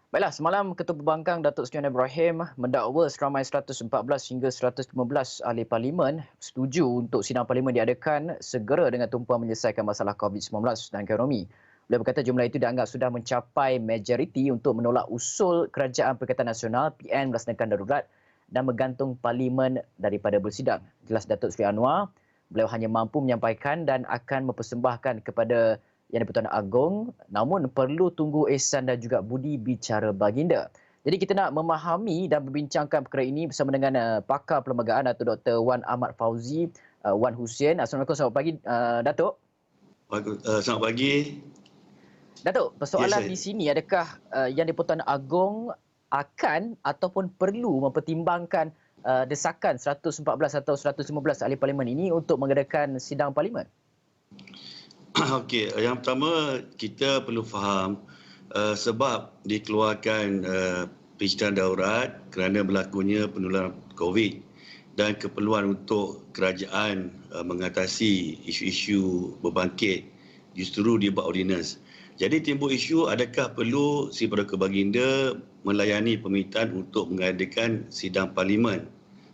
Baiklah, semalam Ketua Pembangkang Datuk Seri Anwar Ibrahim mendakwa seramai 114 hingga 115 ahli parlimen setuju untuk sidang parlimen diadakan segera dengan tumpuan menyelesaikan masalah COVID-19 dan ekonomi. Beliau berkata jumlah itu dianggap sudah mencapai majoriti untuk menolak usul Kerajaan Perikatan Nasional PN melaksanakan darurat dan menggantung parlimen daripada bersidang. Jelas Datuk Seri Anwar, beliau hanya mampu menyampaikan dan akan mempersembahkan kepada Yang di-Pertuan Agong, namun perlu tunggu ihsan dan juga budi bicara baginda. Jadi kita nak memahami dan membincangkan perkara ini bersama dengan pakar perlembagaan Datuk Dr. Wan Ahmad Fauzi, Wan Hussein. Assalamualaikum, selamat pagi Datuk. Selamat pagi. Datuk, persoalan di sini adakah Yang di-Pertuan Agong akan ataupun perlu mempertimbangkan desakan 114 atau 115 ahli parlimen ini untuk mengadakan sidang parlimen? Okey, yang pertama kita perlu faham sebab dikeluarkan peristiwa daurat kerana berlakunya penularan COVID dan keperluan untuk kerajaan mengatasi isu-isu berbangkit justru dibuat ordinance. Jadi timbul isu adakah perlu Si Paduka Baginda melayani permintaan untuk mengadakan sidang parlimen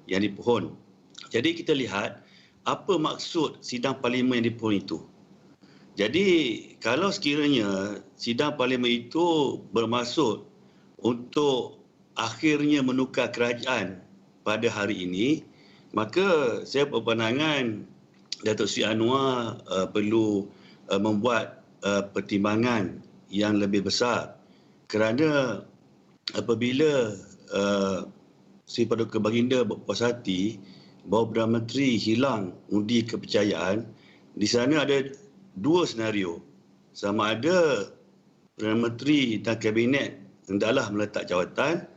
yang dipohon. Jadi kita lihat apa maksud sidang parlimen yang dipohon itu. Jadi kalau sekiranya sidang parlimen itu bermaksud untuk akhirnya menukar kerajaan pada hari ini, maka saya berpandangan Datuk Seri Anwar perlu membuat pertimbangan yang lebih besar kerana apabila Si Paduka Baginda berpuas hati bahawa Perdana Menteri hilang undi kepercayaan, di sana ada dua senario. Sama ada Perdana Menteri dan Kabinet hendaklah meletak jawatan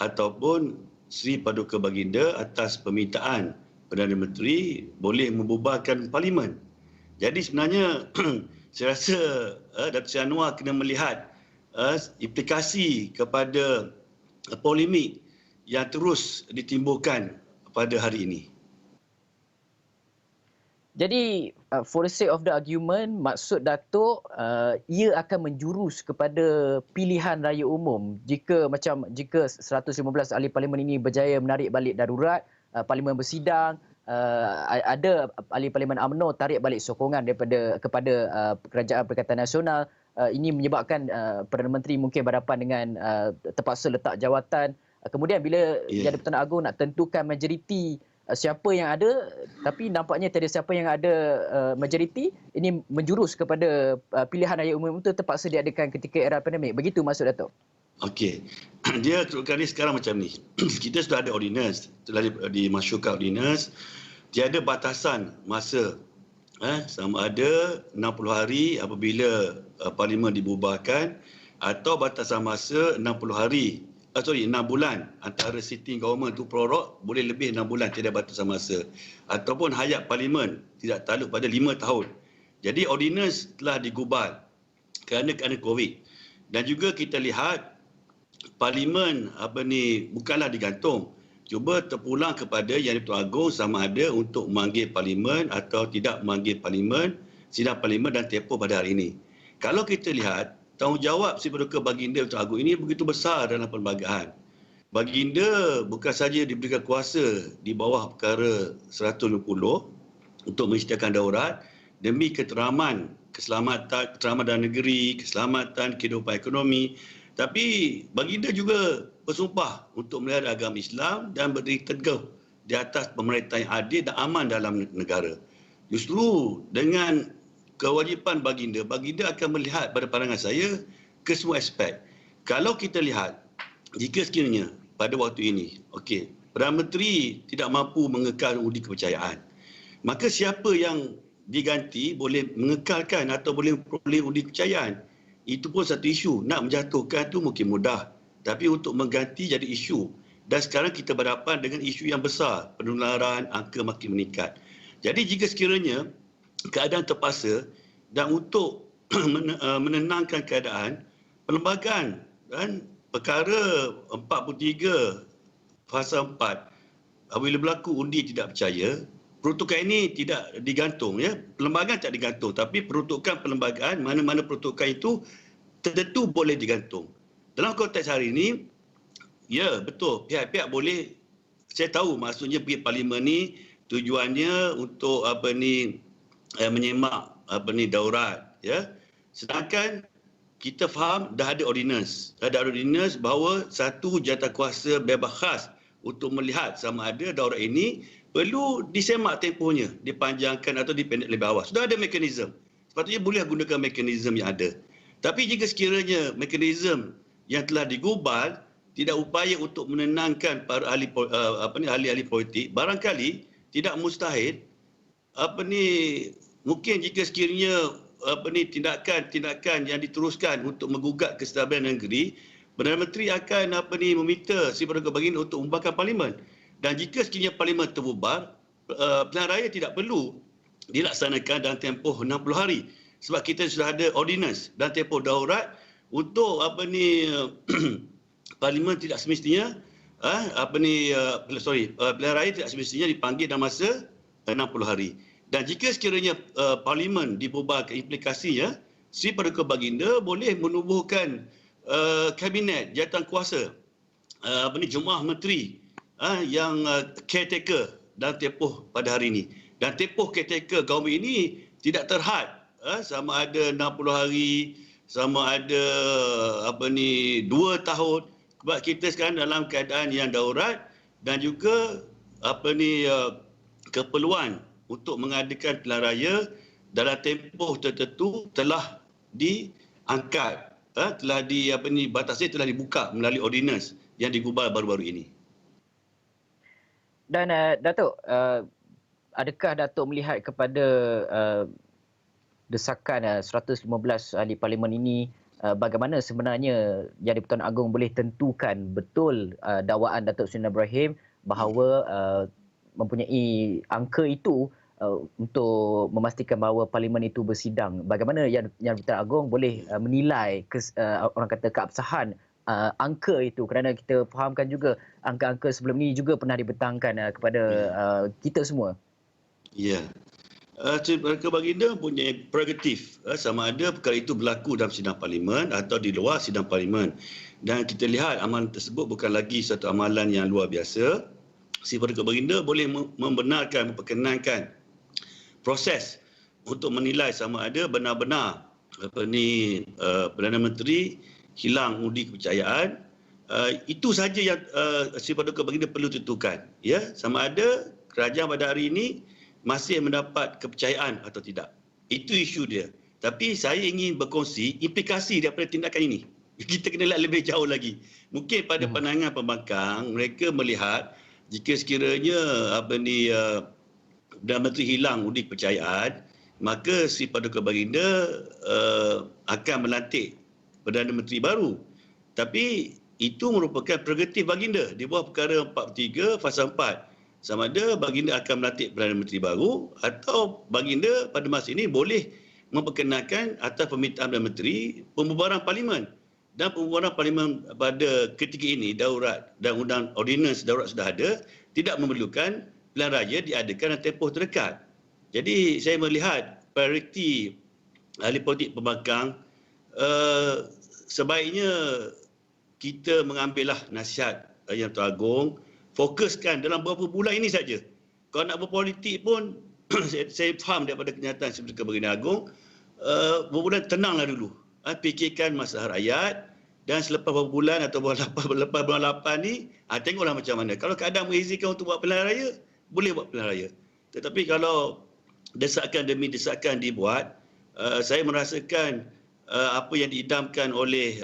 ataupun Sri Paduka Baginda atas permintaan Perdana Menteri boleh membubarkan parlimen. Jadi sebenarnya saya rasa Datuk Seri Anwar kena melihat implikasi kepada polemik yang terus ditimbulkan pada hari ini. Jadi for the sake of the argument, maksud Datuk ia akan menjurus kepada pilihan raya umum jika 115 ahli parlimen ini berjaya menarik balik darurat, parlimen bersidang, ada ahli parlimen UMNO tarik balik sokongan kepada Kerajaan Perikatan Nasional, ini menyebabkan Perdana Menteri mungkin berhadapan dengan terpaksa letak jawatan. Kemudian bila Yang di-Pertuan Agong nak tentukan majoriti siapa yang ada, tapi nampaknya tiada siapa yang ada majoriti, ini menjurus kepada pilihan raya umum itu terpaksa diadakan ketika era pandemik. Begitu maksud Datuk? Okey. Dia kedudukan ni sekarang macam ni. Kita sudah ada ordinance, telah dimasyurkan ordinance, tiada batasan masa. Sama ada 60 hari apabila parlimen dibubarkan atau batasan masa 60 hari 6 bulan antara sitting government tu prorok boleh lebih 6 bulan tidak batasan masa ataupun hayat parlimen tidak takluk pada 5 tahun. Jadi ordinance telah digubal kerana COVID. Dan juga kita lihat parlimen bukanlah digantung. Cuba terpulang kepada Yang di-Pertuan Agong sama ada untuk memanggil parlimen atau tidak memanggil parlimen, sidang parlimen dan tempoh pada hari ini. Kalau kita lihat tanggungjawab Si Paduka Baginda Pertuan Agong ini begitu besar dalam perlembagaan. Baginda bukan saja diberikan kuasa di bawah perkara 150 untuk menyediakan daurat demi keteraman dalam negeri, keselamatan kehidupan ekonomi, tapi Baginda juga bersumpah untuk melihara agama Islam dan berdiri teguh di atas pemerintahan yang adil dan aman dalam negara. Justru dengan kewajipan Baginda akan melihat pada pandangan saya ke semua aspek. Kalau kita lihat, jika sekiranya pada waktu ini, Perdana Menteri tidak mampu mengekal undi kepercayaan, maka siapa yang diganti boleh mengekalkan atau boleh memperoleh undi kepercayaan. Itu pun satu isu. Nak menjatuhkan itu mungkin mudah, tapi untuk mengganti jadi isu. Dan sekarang kita berhadapan dengan isu yang besar, penularan, angka makin meningkat. Jadi jika sekiranya keadaan terpaksa dan untuk menenangkan keadaan, perlembagaan dan perkara 43 fasa 4 apabila berlaku undi tidak percaya, peruntukan ini tidak digantung, perlembagaan tak digantung, tapi peruntukan perlembagaan mana-mana peruntukan itu tentu boleh digantung. dalam konteks hari ini, ya betul, pihak-pihak boleh, saya tahu maksudnya pergi parlimen ni tujuannya untuk menyemak daurat, ya. Sedangkan kita faham dah ada ordinance bahawa satu jawatankuasa bebas khas untuk melihat sama ada daurat ini perlu disemak tempohnya, dipanjangkan atau dipendek lebih awal. Sudah ada mekanisme. Sepatutnya boleh gunakan mekanisme yang ada. Tapi jika sekiranya mekanisme yang telah digubal tidak upaya untuk menenangkan para ahli-ahli politik, barangkali tidak mustahil mungkin jika sekiranya tindakan yang diteruskan untuk menggugat kestabilan negeri, Perdana Menteri akan meminta si Perdana Baginda untuk membubarkan parlimen. Dan jika sekiranya parlimen terbubar, pilihan raya tidak perlu dilaksanakan dalam tempoh 60 hari sebab kita sudah ada ordinance dan tempoh daurat untuk parlimen tidak semestinya pilihan raya tidak semestinya dipanggil dalam masa 60 hari. Dan jika sekiranya parlimen dibubarkan, implikasinya si Perdana Baginda boleh menubuhkan kabinet jawatankuasa jemaah menteri yang caretaker dalam tempoh pada hari ini. Dan tempoh caretaker government ini tidak terhad sama ada 60 hari, sama ada 2 tahun. Sebab kita sekarang dalam keadaan yang daurat dan juga keperluan untuk mengadakan pilihan raya dalam tempoh tertentu telah diangkat, telah batasnya telah dibuka melalui ordinance yang digubal baru-baru ini. Dan Datuk, adakah Datuk melihat kepada desakan 115 ahli parlimen ini, bagaimana sebenarnya Yang di-Pertuan Agong boleh tentukan betul dakwaan Datuk Seri Ibrahim bahawa mempunyai angka itu untuk memastikan bahawa parlimen itu bersidang? Bagaimana Yang di-Pertuan Agong boleh menilai orang kata keabsahan angka itu, kerana kita fahamkan juga angka-angka sebelum ini juga pernah dibentangkan kepada kita semua. Ya. Perdana Baginda punya prerogatif sama ada perkara itu berlaku dalam sidang parlimen atau di luar sidang parlimen. Dan kita lihat amalan tersebut bukan lagi satu amalan yang luar biasa. Si Perdana Baginda boleh membenarkan, memperkenankan proses untuk menilai sama ada benar-benar Perdana Menteri hilang undi kepercayaan. Itu saja yang si Perdana Baginda perlu tentukan, ya, sama ada kerajaan pada hari ini masih mendapat kepercayaan atau tidak. Itu isu dia. Tapi saya ingin berkongsi implikasi daripada tindakan ini. Kita kena lihat lebih jauh lagi. Mungkin pada pandangan pembangkang, mereka melihat jika sekiranya Perdana Menteri hilang undi kepercayaan, maka si Perdana Baginda akan melantik Perdana Menteri baru. Tapi itu merupakan prerogatif Baginda di bawah perkara 43 fasa 4. Sama ada Baginda akan melantik Perdana Menteri baru atau Baginda pada masa ini boleh memperkenalkan atas permintaan Perdana Menteri pembubaran parlimen. Dan pembubaran parlimen pada ketika ini daurat dan undang ordinance daurat sudah ada, tidak memerlukan pilihan raya diadakan dalam tempoh terdekat. Jadi saya melihat prioriti ahli politik pembangkang, sebaiknya kita mengambillah nasihat Yang Tuan Agong, fokuskan dalam beberapa bulan ini saja. Kalau nak berpolitik pun, saya faham daripada kenyataan Seperti Baginda Agong, beberapa bulan tenanglah dulu. Fikirkan masalah rakyat, dan selepas beberapa bulan atau lepas bulan 8 ni, tengoklah macam mana. Kalau keadaan mengizinkan untuk buat pilihan raya, boleh buat pilihan raya. Tetapi kalau desakan demi desakan dibuat, saya merasakan apa yang diidamkan oleh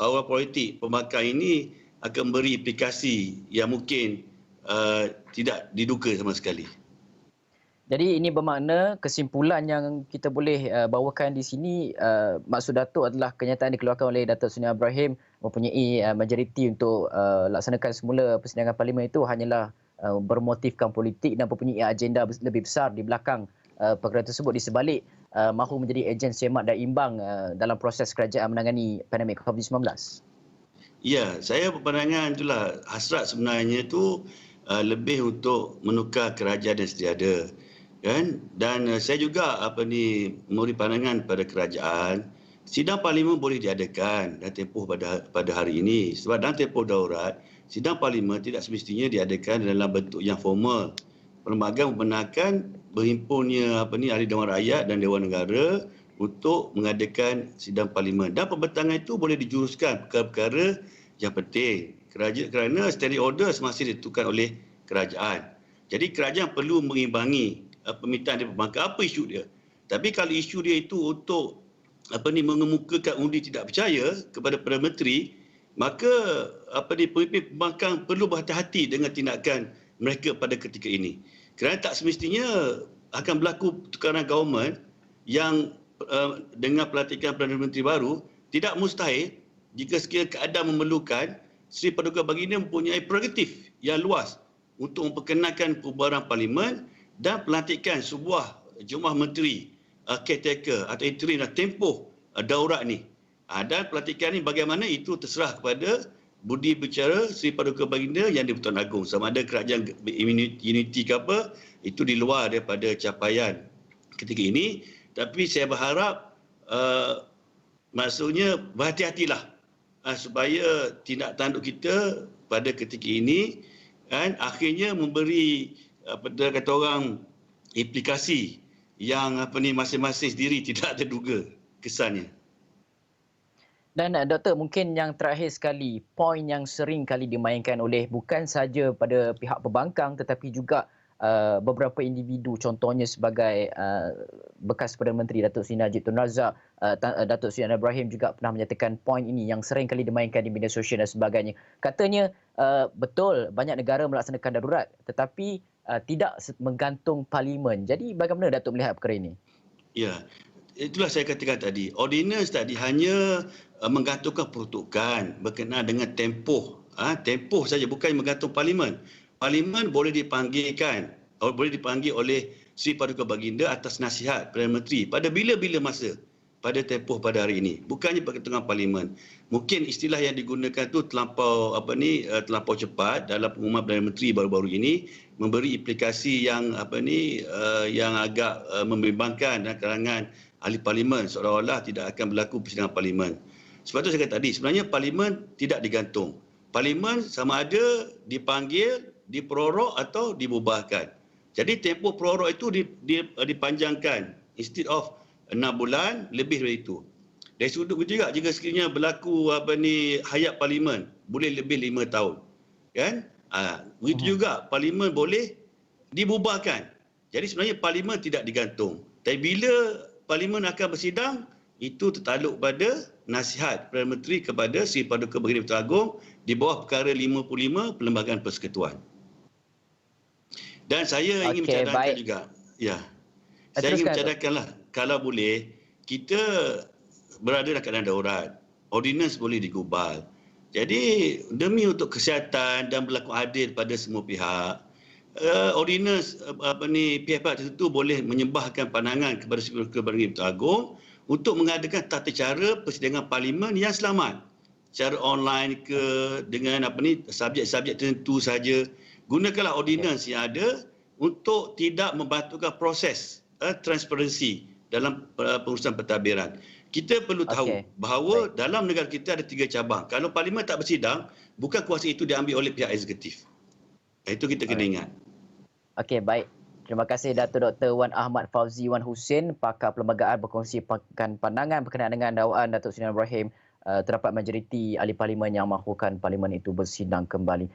awal politik pembangkang ini akan memberi implikasi yang mungkin tidak diduga sama sekali. Jadi ini bermakna kesimpulan yang kita boleh bawakan di sini, maksud Datuk adalah kenyataan dikeluarkan oleh Datuk Seri Ibrahim mempunyai majoriti untuk laksanakan semula persidangan parlimen itu hanyalah bermotifkan politik dan mempunyai agenda lebih besar di belakang perkara tersebut, di sebalik mahu menjadi ejen semak dan imbang dalam proses kerajaan menangani pandemik COVID-19. Ya, saya berpandangan itulah hasrat sebenarnya itu lebih untuk menukar kerajaan yang sedia ada, kan? Dan saya juga memberi pandangan pada kerajaan Sidang parlimen boleh diadakan dan tempoh pada hari ini. Sebab dalam tempoh darurat, sidang parlimen tidak semestinya diadakan dalam bentuk yang formal. Perlembagaan membenarkan berhimpunnya ahli Dewan Rakyat dan Dewan Negara untuk mengadakan sidang parlimen. Dan pembentangan itu boleh dijuruskan perkara-perkara yang penting. Kerana standing orders masih ditentukan oleh kerajaan. Jadi kerajaan perlu mengimbangi permintaan dari pembangkang. Apa isu dia? Tapi kalau isu dia itu untuk mengemukakan undi tidak percaya kepada Perdana Menteri, maka pemimpin pembangkang perlu berhati-hati dengan tindakan mereka pada ketika ini. Kerana tak semestinya akan berlaku pertukaran government yang dengan pelantikan Perdana Menteri baru, tidak mustahil jika sekiranya keadaan memerlukan, Seri Paduka Baginda mempunyai prerogatif yang luas untuk memperkenalkan pembubaran parlimen dan pelantikan sebuah jumlah menteri caretaker atau interim dan tempoh daurat ni. Dan pelantikan ni bagaimana itu terserah kepada budi bicara Seri Paduka Baginda yang di-Pertuan Agong. Sama ada kerajaan unity ke apa, itu di luar daripada capaian ketika ini. Tapi saya berharap maksudnya berhati-hatilah supaya tindak tanduk kita pada ketika ini kan akhirnya memberi kata orang implikasi yang masing-masing sendiri tidak terduga kesannya. Dan Doktor, mungkin yang terakhir sekali, poin yang sering kali dimainkan oleh bukan sahaja pada pihak pembangkang tetapi juga beberapa individu, contohnya sebagai bekas Perdana Menteri Datuk Seri Najib Tun Razak, Datuk Seri Anwar Ibrahim juga pernah menyatakan poin ini yang sering kali dimainkan di media sosial dan sebagainya. Katanya betul banyak negara melaksanakan darurat tetapi tidak menggantung parlimen. Jadi bagaimana Datuk melihat perkara ini? Ya, itulah saya katakan tadi. Ordinance tadi hanya menggantungkan peruntukan berkenaan dengan tempoh. Tempoh saja, bukan menggantung parlimen. Parlimen boleh dipanggil oleh Seri Paduka Baginda atas nasihat Perdana Menteri pada bila-bila masa pada tempoh pada hari ini. Bukannya pergantungan parlimen. Mungkin istilah yang digunakan tu terlampau cepat dalam pengumuman Perdana Menteri baru-baru ini, memberi implikasi yang yang agak membimbangkan dalam kalangan ahli parlimen, seolah-olah tidak akan berlaku persidangan parlimen. Sebab tu saya kata tadi, sebenarnya parlimen tidak digantung. Parlimen sama ada dipanggil, diperorok atau dibubarkan. Jadi tempoh perorok itu dipanjangkan, instead of 6 bulan lebih dari itu. Dari sudut itu juga jika sekiranya berlaku hayat parlimen boleh lebih 5 tahun. Kan? Begitu juga parlimen boleh dibubarkan. Jadi sebenarnya parlimen tidak digantung. Tapi bila parlimen akan bersidang, itu tertakluk pada nasihat Perdana Menteri kepada Seri Paduka Baginda Pertuan Agong di bawah perkara 55 Perlembagaan Persekutuan. Dan saya ingin mencadangkan juga. Ya. Saya ingin mencadangkanlah, kalau boleh, kita berada dalam keadaan darurat. Ordinance boleh digubal. Jadi, demi untuk kesihatan dan berlaku adil pada semua pihak, ordinance pihak-pihak tertentu boleh menyembahkan pandangan kepada Seri Paduka Baginda Pertuan Agong untuk mengadakan tata cara persidangan parlimen yang selamat. Secara online ke, dengan subjek-subjek tertentu saja. Gunakanlah ordinance yang ada untuk tidak membantukan proses transparansi dalam pengurusan pentadbiran. Kita perlu tahu bahawa dalam negara kita ada 3 cabang. Kalau parlimen tak bersidang, bukan kuasa itu diambil oleh pihak eksekutif. Itu kita kena ingat. Okey, baik. Terima kasih Datuk Dr. Wan Ahmad Fauzi Wan Husin, pakar perlembagaan, berkongsikan pandangan berkenaan dengan dakwaan Datuk Seri Anwar Ibrahim terdapat majoriti ahli parlimen yang mahukan parlimen itu bersidang kembali.